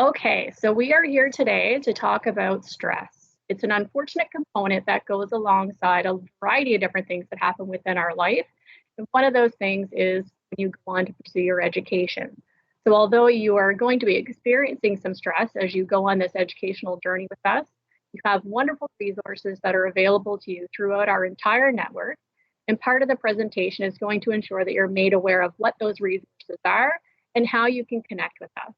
Okay, so we are here today to talk about stress. It's an unfortunate component that goes alongside a variety of different things that happen within our life. And one of those things is when you go on to pursue your education. So, although you are going to be experiencing some stress as you go on this educational journey with us, you have wonderful resources that are available to you throughout our entire network. And part of the presentation is going to ensure that you're made aware of what those resources are and how you can connect with us.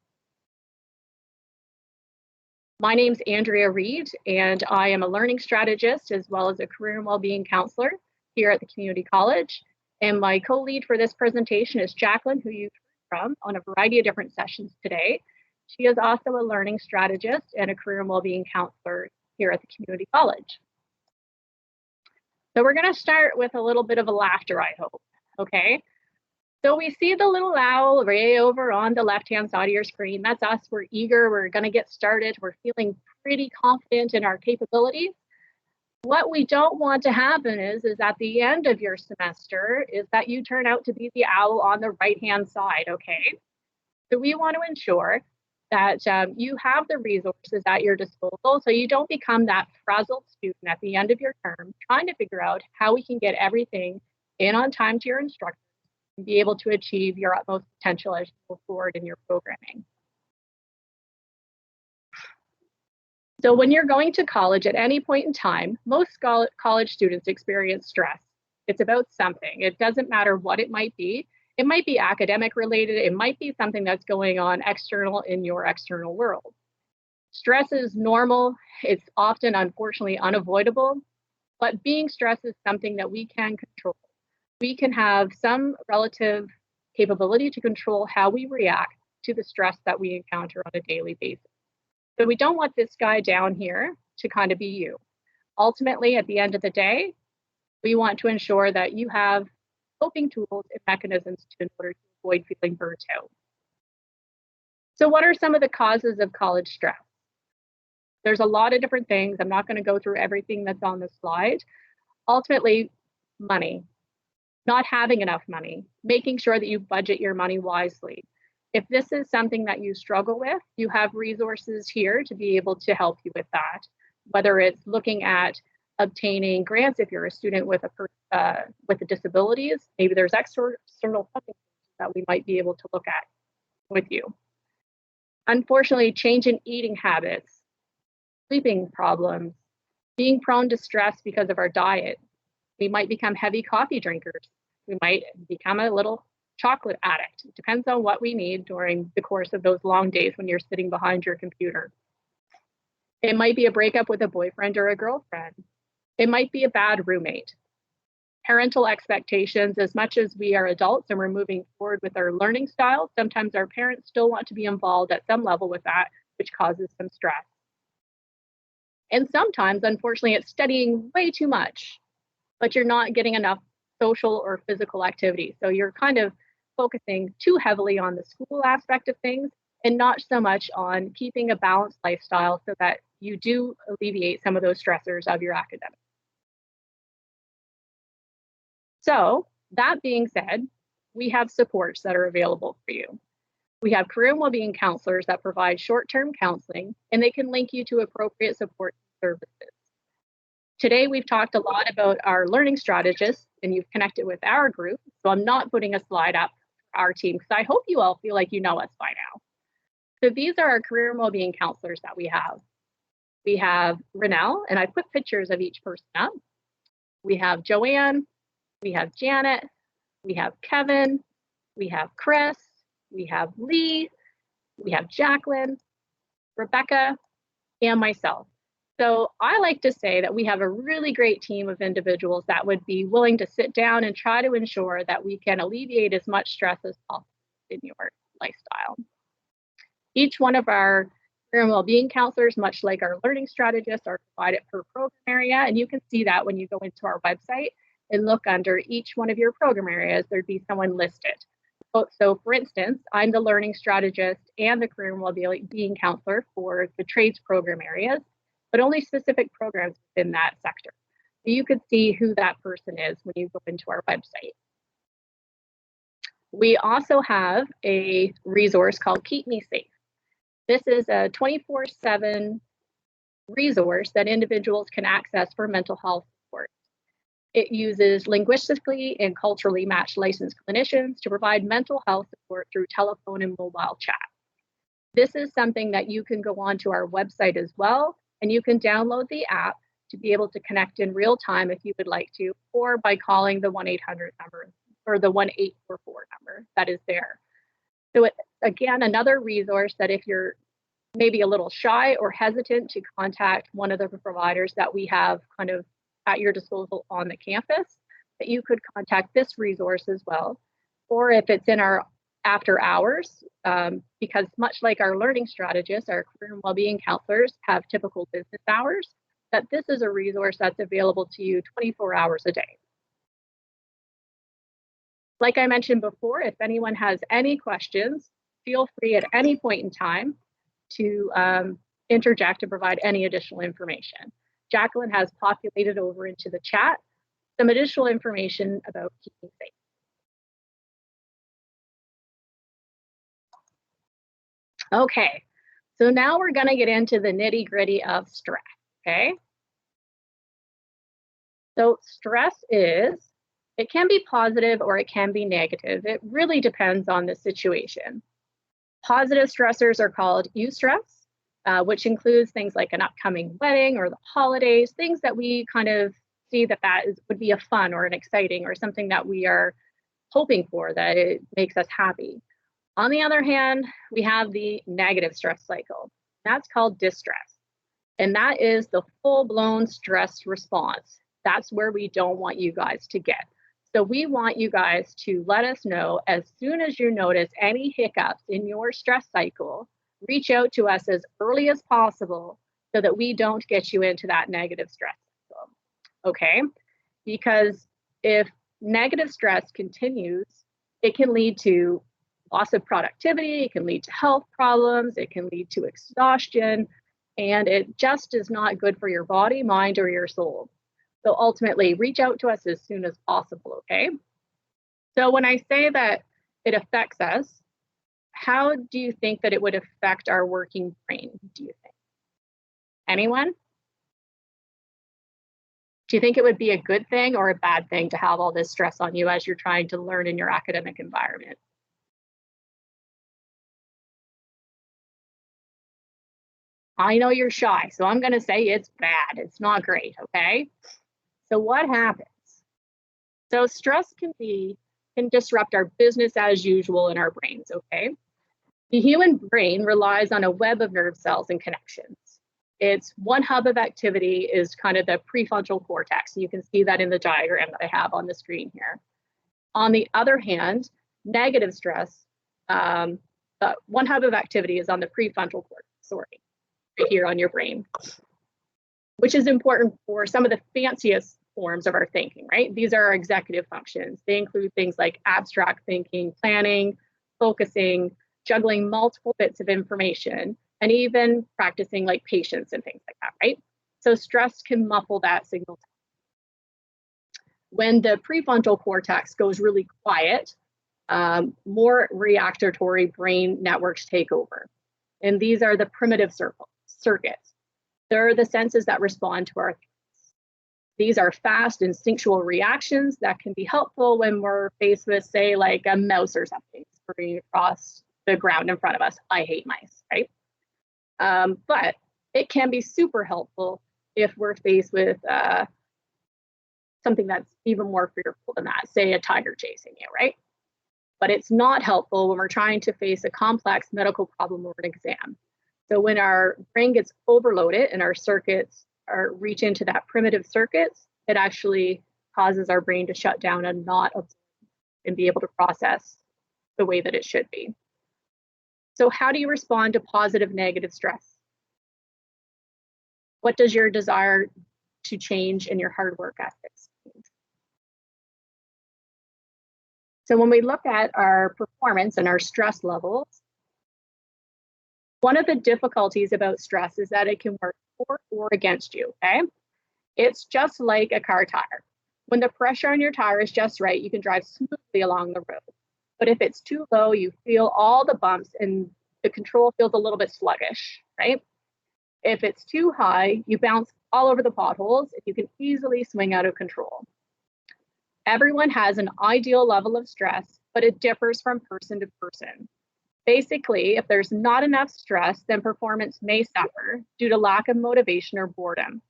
My name's Andrea Reed, and I am a learning strategist as well as a career and well-being counselor here at the community college. And my co-lead for this presentation is Jacqueline, who you've heard from on a variety of different sessions today. She is also a learning strategist and a career and well-being counselor here at the community college. So we're going to start with a little bit of a laughter, I hope. Okay. So we see the little owl way over on the left-hand side of your screen. That's us. We're eager. We're going to get started. We're feeling pretty confident in our capabilities. What we don't want to happen is at the end of your semester is that you turn out to be the owl on the right-hand side, okay? So we want to ensure that you have the resources at your disposal so you don't become that frazzled student at the end of your term trying to figure out how we can get everything in on time to your instructor and be able to achieve your utmost potential as you move forward in your programming. So when you're going to college at any point in time, most college students experience stress. It's about something. It doesn't matter what it might be. It might be academic related. It might be something that's going on external in your external world. Stress is normal. It's often, unfortunately, unavoidable, but being stressed is something that we can control. We can have some relative capability to control how we react to the stress that we encounter on a daily basis. So we don't want this guy down here to kind of be you. Ultimately, at the end of the day, we want to ensure that you have coping tools and mechanisms in order to avoid feeling burnt out. So what are some of the causes of college stress? There's a lot of different things. I'm not going to go through everything that's on the slide. Ultimately, money. Not having enough money, making sure that you budget your money wisely. If this is something that you struggle with, you have resources here to be able to help you with that, whether it's looking at obtaining grants if you're a student with disabilities, maybe there's external funding that we might be able to look at with you. Unfortunately, change in eating habits, sleeping problems, being prone to stress because of our diet. We might become heavy coffee drinkers. We might become a little chocolate addict. It depends on what we need during the course of those long days when you're sitting behind your computer. It might be a breakup with a boyfriend or a girlfriend. It might be a bad roommate. Parental expectations, as much as we are adults and we're moving forward with our learning style, sometimes our parents still want to be involved at some level with that, which causes some stress. And sometimes, unfortunately, it's studying way too much, but you're not getting enough social or physical activity. So you're kind of focusing too heavily on the school aspect of things and not so much on keeping a balanced lifestyle so that you do alleviate some of those stressors of your academics. So that being said, we have supports that are available for you. We have career and well-being counselors that provide short-term counseling, and they can link you to appropriate support services. Today, we've talked a lot about our learning strategists, and you've connected with our group. So I'm not putting a slide up for our team because I hope you all feel like you know us by now. So these are our career and well-being counselors that we have. We have Renelle, and I put pictures of each person up. We have Joanne, we have Janet, we have Kevin, we have Chris, we have Lee, we have Jacqueline, Rebecca, and myself. So I like to say that we have a really great team of individuals that would be willing to sit down and try to ensure that we can alleviate as much stress as possible in your lifestyle. Each one of our career and well-being counselors, much like our learning strategists, are provided per program area, and you can see that when you go into our website and look under each one of your program areas, there'd be someone listed. So for instance, I'm the learning strategist and the career and well-being counselor for the trades program areas, but only specific programs within that sector. So you could see who that person is when you go into our website. We also have a resource called Keep Me Safe. This is a 24/7 resource that individuals can access for mental health support. It uses linguistically and culturally matched licensed clinicians to provide mental health support through telephone and mobile chat. This is something that you can go onto our website as well, and you can download the app to be able to connect in real time if you would like to, or by calling the 1-800 number or the 1844 number that is there. So again, another resource that if you're maybe a little shy or hesitant to contact one of the providers that we have kind of at your disposal on the campus, that you could contact this resource as well. Or if it's in our after hours, because much like our learning strategists, our career and well-being counselors have typical business hours, that this is a resource that's available to you 24 hours a day. Like I mentioned before, if anyone has any questions, feel free at any point in time to interject and provide any additional information. Jacqueline has populated over into the chat some additional information about keeping safe. Okay, so now we're going to get into the nitty-gritty of stress, okay? So stress it can be positive or it can be negative. It really depends on the situation. Positive stressors are called eustress, which includes things like an upcoming wedding or the holidays, things that we kind of see that would be a fun or an exciting or something that we are hoping for, that it makes us happy. On the other hand, we have the negative stress cycle. That's called distress. And that is the full-blown stress response. That's where we don't want you guys to get. So we want you guys to let us know as soon as you notice any hiccups in your stress cycle, reach out to us as early as possible so that we don't get you into that negative stress cycle. Okay? Because if negative stress continues, it can lead to loss of productivity, it can lead to health problems, it can lead to exhaustion, and it just is not good for your body, mind, or your soul. So ultimately, reach out to us as soon as possible, okay? So when I say that it affects us, how do you think that it would affect our working brain, do you think? Anyone? Do you think it would be a good thing or a bad thing to have all this stress on you as you're trying to learn in your academic environment? I know you're shy, so I'm going to say it's bad. It's not great, okay? So what happens? So stress can disrupt our business as usual in our brains, okay? The human brain relies on a web of nerve cells and connections. Its one hub of activity is kind of the prefrontal cortex. You can see that in the diagram that I have on the screen here. On the other hand, negative stress, one hub of activity is on the prefrontal cortex, right here on your brain, which is important for some of the fanciest forms of our thinking, right? These are our executive functions. They include things like abstract thinking, planning, focusing, juggling multiple bits of information, and even practicing like patience and things like that, right? So stress can muffle that signal. When the prefrontal cortex goes really quiet, more reactory brain networks take over. And these are the primitive circuits. They're the senses that respond to our thoughts. These are fast instinctual reactions that can be helpful when we're faced with, say, like a mouse or something scurrying across the ground in front of us. I hate mice, right? But it can be super helpful if we're faced with something that's even more fearful than that, say a tiger chasing you, right? But it's not helpful when we're trying to face a complex medical problem or an exam. So when our brain gets overloaded and our circuits reach into that primitive circuits, it actually causes our brain to shut down and not absorb and be able to process the way that it should be. So how do you respond to positive, negative stress? What does your desire to change in your hard work ethics mean? So when we look at our performance and our stress levels, one of the difficulties about stress is that it can work for or against you, okay? It's just like a car tire. When the pressure on your tire is just right, you can drive smoothly along the road. But if it's too low, you feel all the bumps and the control feels a little bit sluggish, right? If it's too high, you bounce all over the potholes and you can easily swing out of control. Everyone has an ideal level of stress, but it differs from person to person. Basically, if there's not enough stress, then performance may suffer due to lack of motivation or boredom.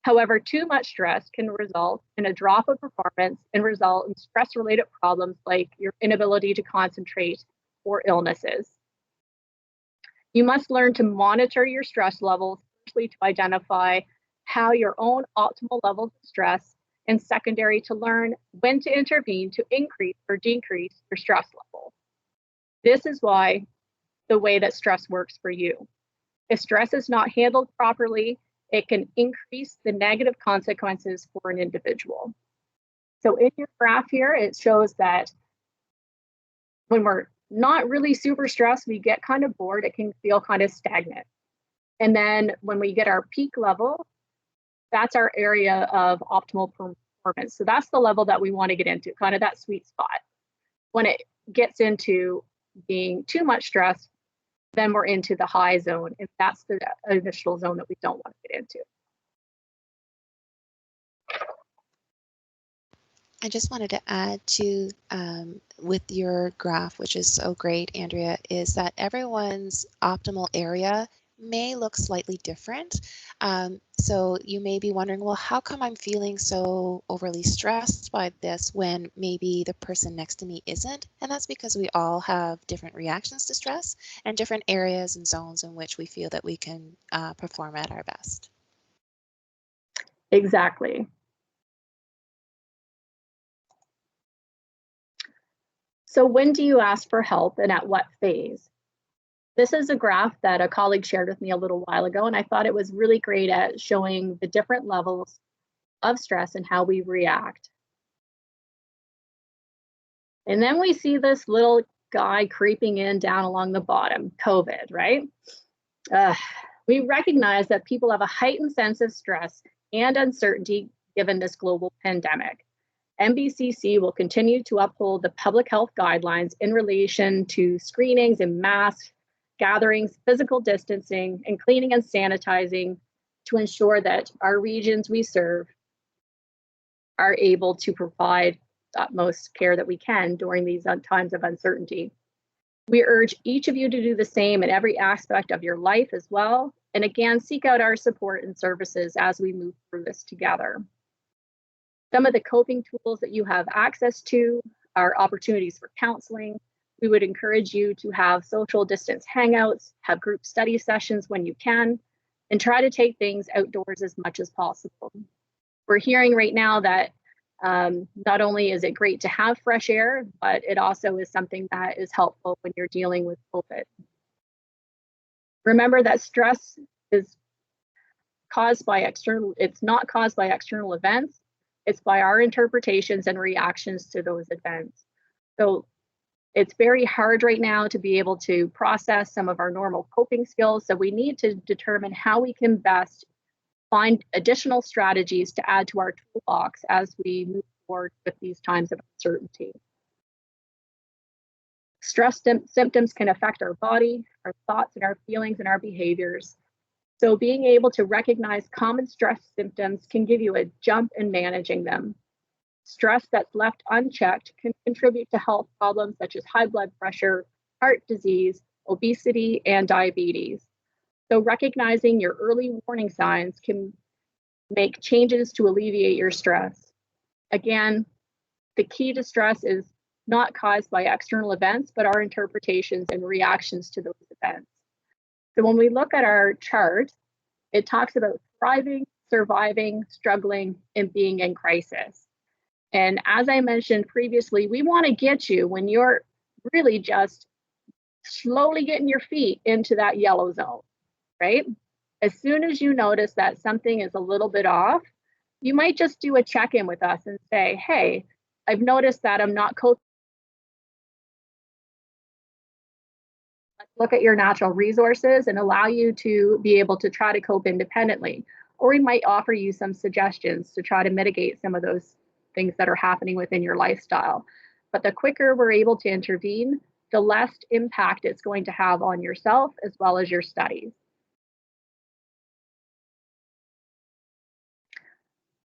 However, too much stress can result in a drop of performance and result in stress-related problems like your inability to concentrate or illnesses. You must learn to monitor your stress levels, firstly to identify how your own optimal levels of stress, and secondary to learn when to intervene to increase or decrease your stress level. This is why the way that stress works for you. If stress is not handled properly, it can increase the negative consequences for an individual. So in your graph here, it shows that when we're not really super stressed, we get kind of bored, it can feel kind of stagnant. And then when we get our peak level, that's our area of optimal performance. So that's the level that we want to get into, kind of that sweet spot. When it gets into being too much stress, then we're into the high zone, and that's the initial zone that we don't want to get into. I just wanted to add to, with your graph, which is so great, Andrea, is that everyone's optimal area may look slightly different. So you may be wondering, well, how come I'm feeling so overly stressed by this when maybe the person next to me isn't? And that's because we all have different reactions to stress and different areas and zones in which we feel that we can perform at our best. Exactly. So when do you ask for help and at what phase? This is a graph that a colleague shared with me a little while ago, and I thought it was really great at showing the different levels of stress and how we react. And then we see this little guy creeping in down along the bottom, COVID, right? We recognize that people have a heightened sense of stress and uncertainty given this global pandemic. NBCC will continue to uphold the public health guidelines in relation to screenings and mass gatherings, physical distancing, and cleaning and sanitizing to ensure that our regions we serve are able to provide the utmost care that we can during these times of uncertainty. We urge each of you to do the same in every aspect of your life as well. And again, seek out our support and services as we move through this together. Some of the coping tools that you have access to are opportunities for counseling. We would encourage you to have social distance hangouts, have group study sessions when you can, and try to take things outdoors as much as possible. We're hearing right now that not only is it great to have fresh air, but it also is something that is helpful when you're dealing with COVID. Remember that stress is caused by it's not caused by external events. It's by our interpretations and reactions to those events. So it's very hard right now to be able to process some of our normal coping skills. So we need to determine how we can best find additional strategies to add to our toolbox as we move forward with these times of uncertainty. Stress symptoms can affect our body, our thoughts, and our feelings and our behaviors. So being able to recognize common stress symptoms can give you a jump in managing them. Stress that's left unchecked can contribute to health problems such as high blood pressure, heart disease, obesity, and diabetes. So recognizing your early warning signs can make changes to alleviate your stress. Again, the key to stress is not caused by external events, but our interpretations and reactions to those events. So when we look at our chart, it talks about thriving, surviving, struggling, and being in crisis. And as I mentioned previously, we want to get you when you're really just slowly getting your feet into that yellow zone, right? As soon as you notice that something is a little bit off, you might just do a check-in with us and say, hey, I've noticed that I'm not coping. Let's look at your natural resources and allow you to be able to try to cope independently. Or we might offer you some suggestions to try to mitigate some of those things that are happening within your lifestyle. But the quicker we're able to intervene, the less impact it's going to have on yourself as well as your studies.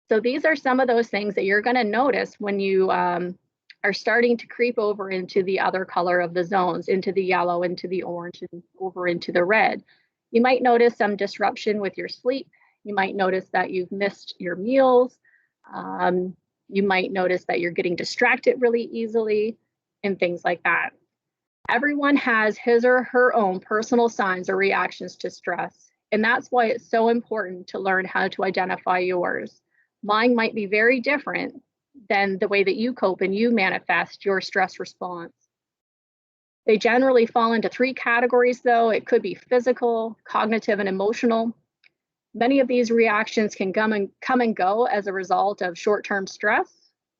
So these are some of those things that you're going to notice when you are starting to creep over into the other color of the zones, into the yellow, into the orange, and over into the red. You might notice some disruption with your sleep. You might notice that you've missed your meals. You might notice that you're getting distracted really easily and things like that. Everyone has his or her own personal signs or reactions to stress, and that's why it's so important to learn how to identify yours. Mine might be very different than the way that you cope and you manifest your stress response. They generally fall into 3 categories, though. It could be physical, cognitive, and emotional. Many of these reactions can come and go as a result of short-term stress,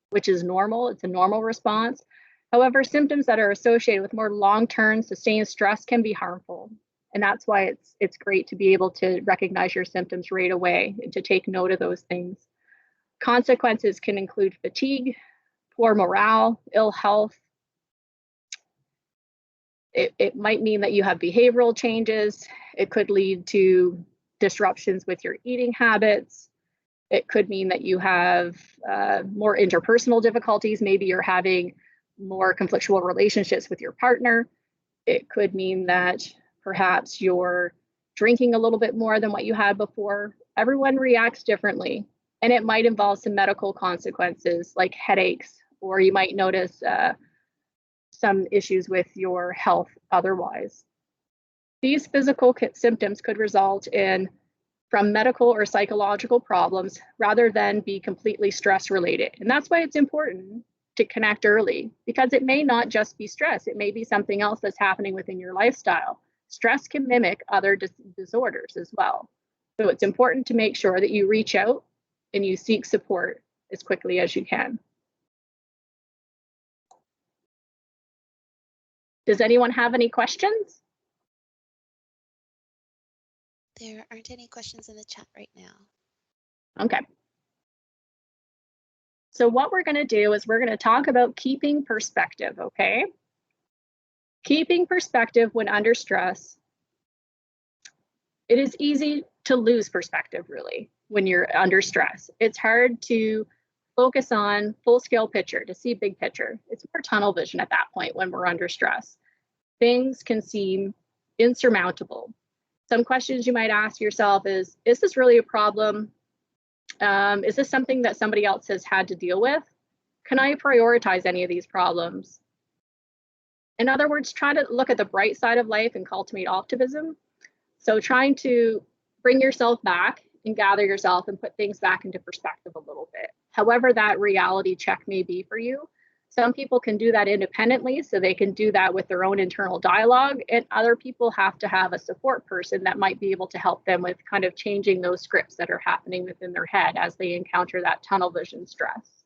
which is normal. It's a normal response. However, symptoms that are associated with more long-term sustained stress can be harmful. And that's why it's great to be able to recognize your symptoms right away and to take note of those things. Consequences can include fatigue, poor morale, ill health. It might mean that you have behavioral changes. It could lead to disruptions with your eating habits. It could mean that you have more interpersonal difficulties. Maybe you're having more conflictual relationships with your partner. It could mean that perhaps you're drinking a little bit more than what you had before. Everyone reacts differently, and it might involve some medical consequences like headaches, or you might notice some issues with your health otherwise. These physical symptoms could result from medical or psychological problems rather than be completely stress related. And that's why it's important to connect early, because it may not just be stress. It may be something else that's happening within your lifestyle. Stress can mimic other disorders as well. So it's important to make sure that you reach out and you seek support as quickly as you can. Does anyone have any questions? There aren't any questions in the chat right now. Okay. So what we're going to do is we're going to talk about keeping perspective, okay? Keeping perspective when under stress. It is easy to lose perspective, really, when you're under stress. It's hard to focus on full-scale picture, to see big picture. It's more tunnel vision at that point when we're under stress. Things can seem insurmountable. Some questions you might ask yourself is this really a problem? Is this something that somebody else has had to deal with? Can I prioritize any of these problems? In other words, try to look at the bright side of life and cultivate optimism. So trying to bring yourself back and gather yourself and put things back into perspective a little bit. However that reality check may be for you. Some people can do that independently, so they can do that with their own internal dialogue, and other people have to have a support person that might be able to help them with kind of changing those scripts that are happening within their head as they encounter that tunnel vision stress.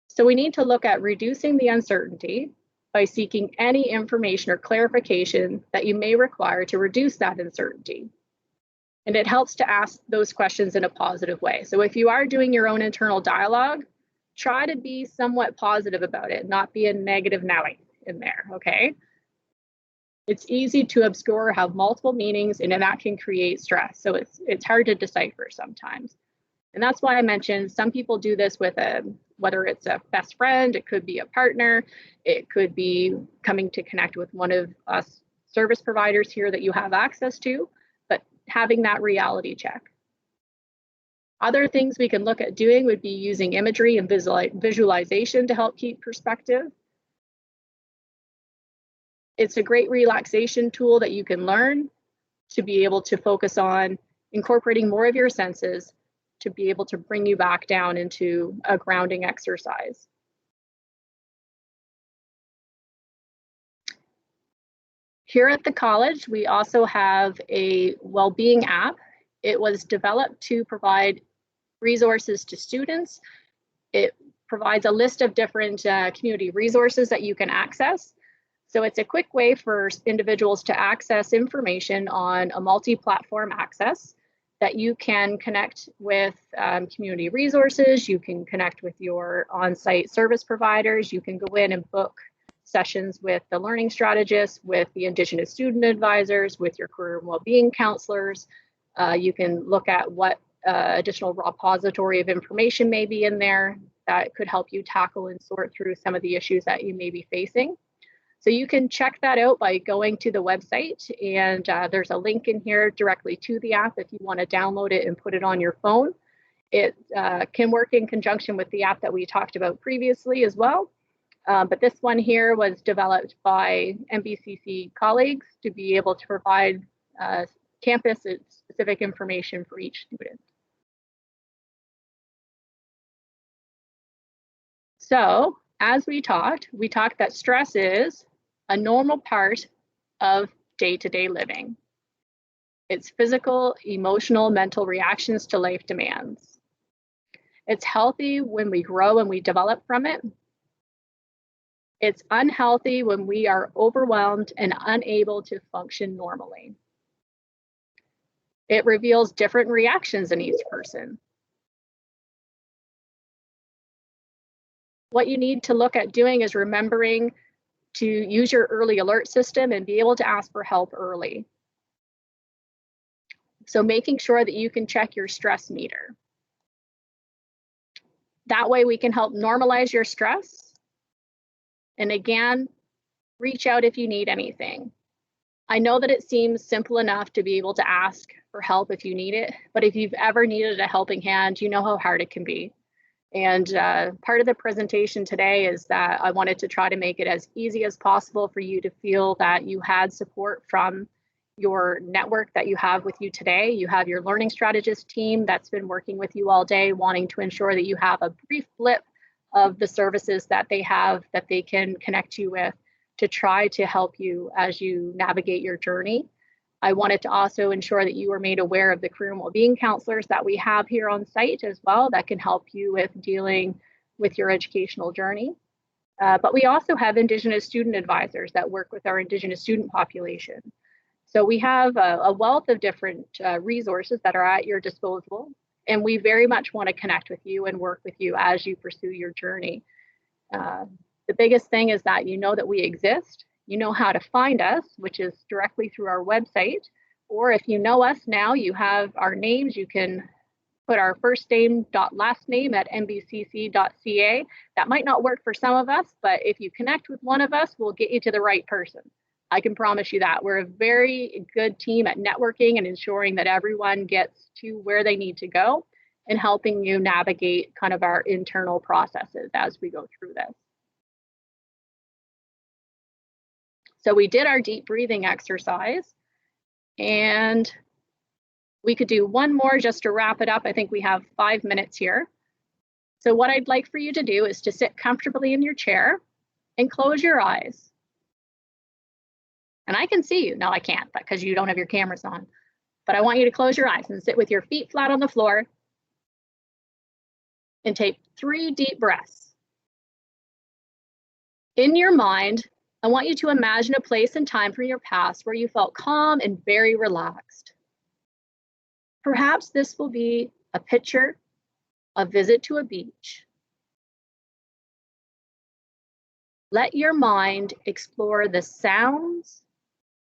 So we need to look at reducing the uncertainty by seeking any information or clarification that you may require to reduce that uncertainty. And it helps to ask those questions in a positive way. So if you are doing your own internal dialogue, try to be somewhat positive about it, not be a negative Nelly in there, okay? It's easy to obscure or have multiple meanings, and that can create stress. So it's hard to decipher sometimes. And that's why I mentioned some people do this with whether it's a best friend, it could be a partner, it could be coming to connect with one of us service providers here that you have access to, but having that reality check. Other things we can look at doing would be using imagery and visualization to help keep perspective. It's a great relaxation tool that you can learn to be able to focus on incorporating more of your senses to be able to bring you back down into a grounding exercise. Here at the college, we also have a WellBeing app. It was developed to provide resources to students. It provides a list of different community resources that you can access. So it's a quick way for individuals to access information on a multi-platform access that you can connect with community resources, you can connect with your on-site service providers, you can go in and book sessions with the learning strategists, with the Indigenous student advisors, with your career and well-being counselors. You can look at what additional repository of information may be in there that could help you tackle and sort through some of the issues that you may be facing. So you can check that out by going to the website, and there's a link in here directly to the app if you want to download it and put it on your phone. It can work in conjunction with the app that we talked about previously as well. But this one here was developed by MBCC colleagues to be able to provide campus-specific information for each student. So as we talked that stress is a normal part of day-to-day living. It's physical, emotional, mental reactions to life demands. It's healthy when we grow and we develop from it. It's unhealthy when we are overwhelmed and unable to function normally. It reveals different reactions in each person. What you need to look at doing is remembering to use your early alert system and be able to ask for help early. So making sure that you can check your stress meter. That way we can help normalize your stress. And again, reach out if you need anything. I know that it seems simple enough to be able to ask for help if you need it, but if you've ever needed a helping hand, you know how hard it can be. And part of the presentation today is that I wanted to try to make it as easy as possible for you to feel that you had support from your network that you have with you today. You have your learning strategist team that's been working with you all day, wanting to ensure that you have a brief blip of the services that they have that they can connect you with to try to help you as you navigate your journey. I wanted to also ensure that you were made aware of the career and well-being counselors that we have here on site as well that can help you with dealing with your educational journey. But we also have Indigenous student advisors that work with our Indigenous student population. So we have a wealth of different resources that are at your disposal, and we very much want to connect with you and work with you as you pursue your journey. The biggest thing is that you know that we exist. You know how to find us, which is directly through our website. Or if you know us now, you have our names. You can put our first name dot last name at mbcc.ca. That might not work for some of us, but if you connect with one of us, we'll get you to the right person. I can promise you that. We're a very good team at networking and ensuring that everyone gets to where they need to go and helping you navigate kind of our internal processes as we go through this. So we did our deep breathing exercise, and we could do one more just to wrap it up. I think we have 5 minutes here. So what I'd like for you to do is to sit comfortably in your chair and close your eyes. And I can see you. No, I can't because you don't have your cameras on. But I want you to close your eyes and sit with your feet flat on the floor and take 3 deep breaths. In your mind, I want you to imagine a place and time from your past where you felt calm and very relaxed. Perhaps this will be a picture, a visit to a beach. Let your mind explore the sounds,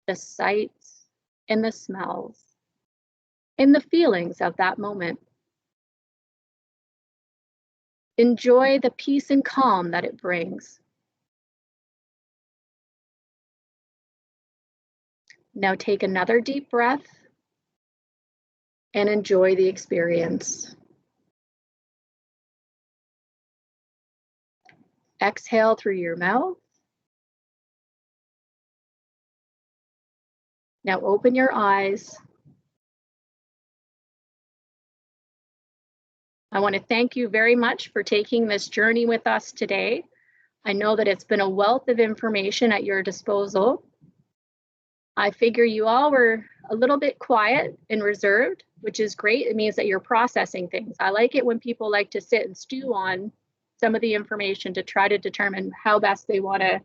the sights, and the smells, and the feelings of that moment. Enjoy the peace and calm that it brings. Now take another deep breath and enjoy the experience. Exhale through your mouth. Now open your eyes. I want to thank you very much for taking this journey with us today. I know that it's been a wealth of information at your disposal. I figure you all were a little bit quiet and reserved, which is great. It means that you're processing things. I like it when people like to sit and stew on some of the information to try to determine how best they want to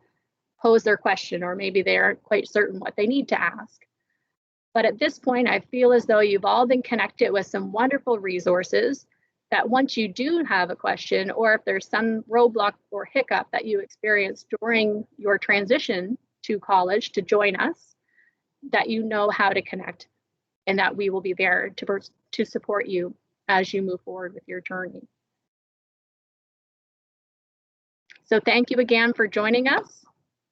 pose their question, or maybe they aren't quite certain what they need to ask. But at this point, I feel as though you've all been connected with some wonderful resources that once you do have a question, or if there's some roadblock or hiccup that you experience during your transition to college to join us, that you know how to connect and that we will be there to support you as you move forward with your journey. So thank you again for joining us.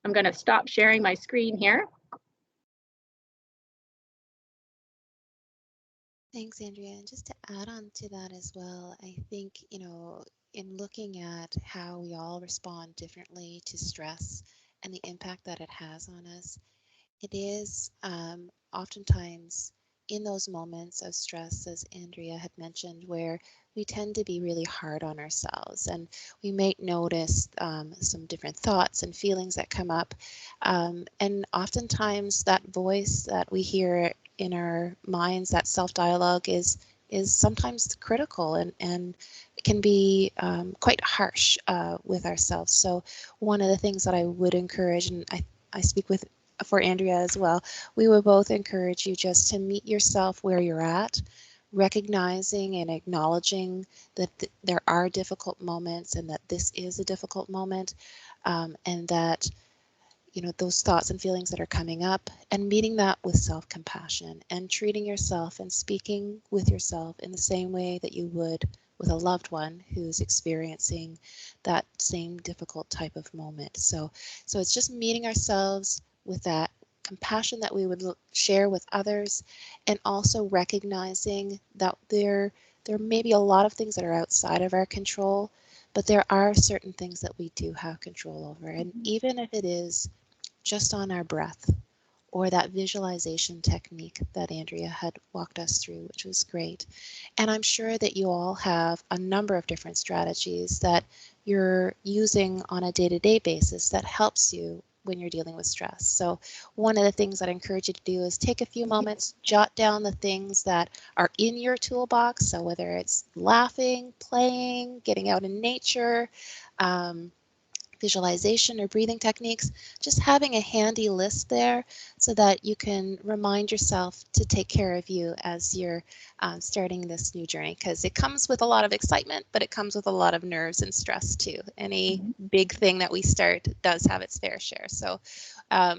I'm going to stop sharing my screen here. Thanks, Andrea. And just to add on to that as well, I think, in looking at how we all respond differently to stress and the impact that it has on us, it is oftentimes in those moments of stress, as Andrea had mentioned, where we tend to be really hard on ourselves, and we may notice some different thoughts and feelings that come up. And oftentimes that voice that we hear in our minds, that self-dialogue, is sometimes critical and can be quite harsh with ourselves. So one of the things that I would encourage, and I speak for Andrea as well, we would both encourage you just to meet yourself where you're at, recognizing and acknowledging that there are difficult moments and that this is a difficult moment, and that those thoughts and feelings that are coming up, and meeting that with self-compassion and treating yourself and speaking with yourself in the same way that you would with a loved one who's experiencing that same difficult type of moment. So it's just meeting ourselves with that compassion that we would share with others, and also recognizing that there may be a lot of things that are outside of our control, but there are certain things that we do have control over. And even if it is just on our breath, or that visualization technique that Andrea had walked us through, which was great. And I'm sure that you all have a number of different strategies that you're using on a day-to-day basis that helps you when you're dealing with stress. So one of the things that I encourage you to do is take a few moments, jot down the things that are in your toolbox. So whether it's laughing, playing, getting out in nature, visualization or breathing techniques, just having a handy list there so that you can remind yourself to take care of you as you're starting this new journey, because it comes with a lot of excitement, but it comes with a lot of nerves and stress too. Any big thing that we start does have its fair share. So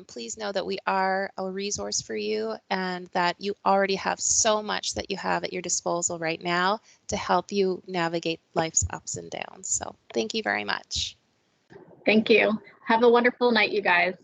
please know that we are a resource for you, and that you already have so much that you have at your disposal right now to help you navigate life's ups and downs. So thank you very much. Thank you. Have a wonderful night, you guys.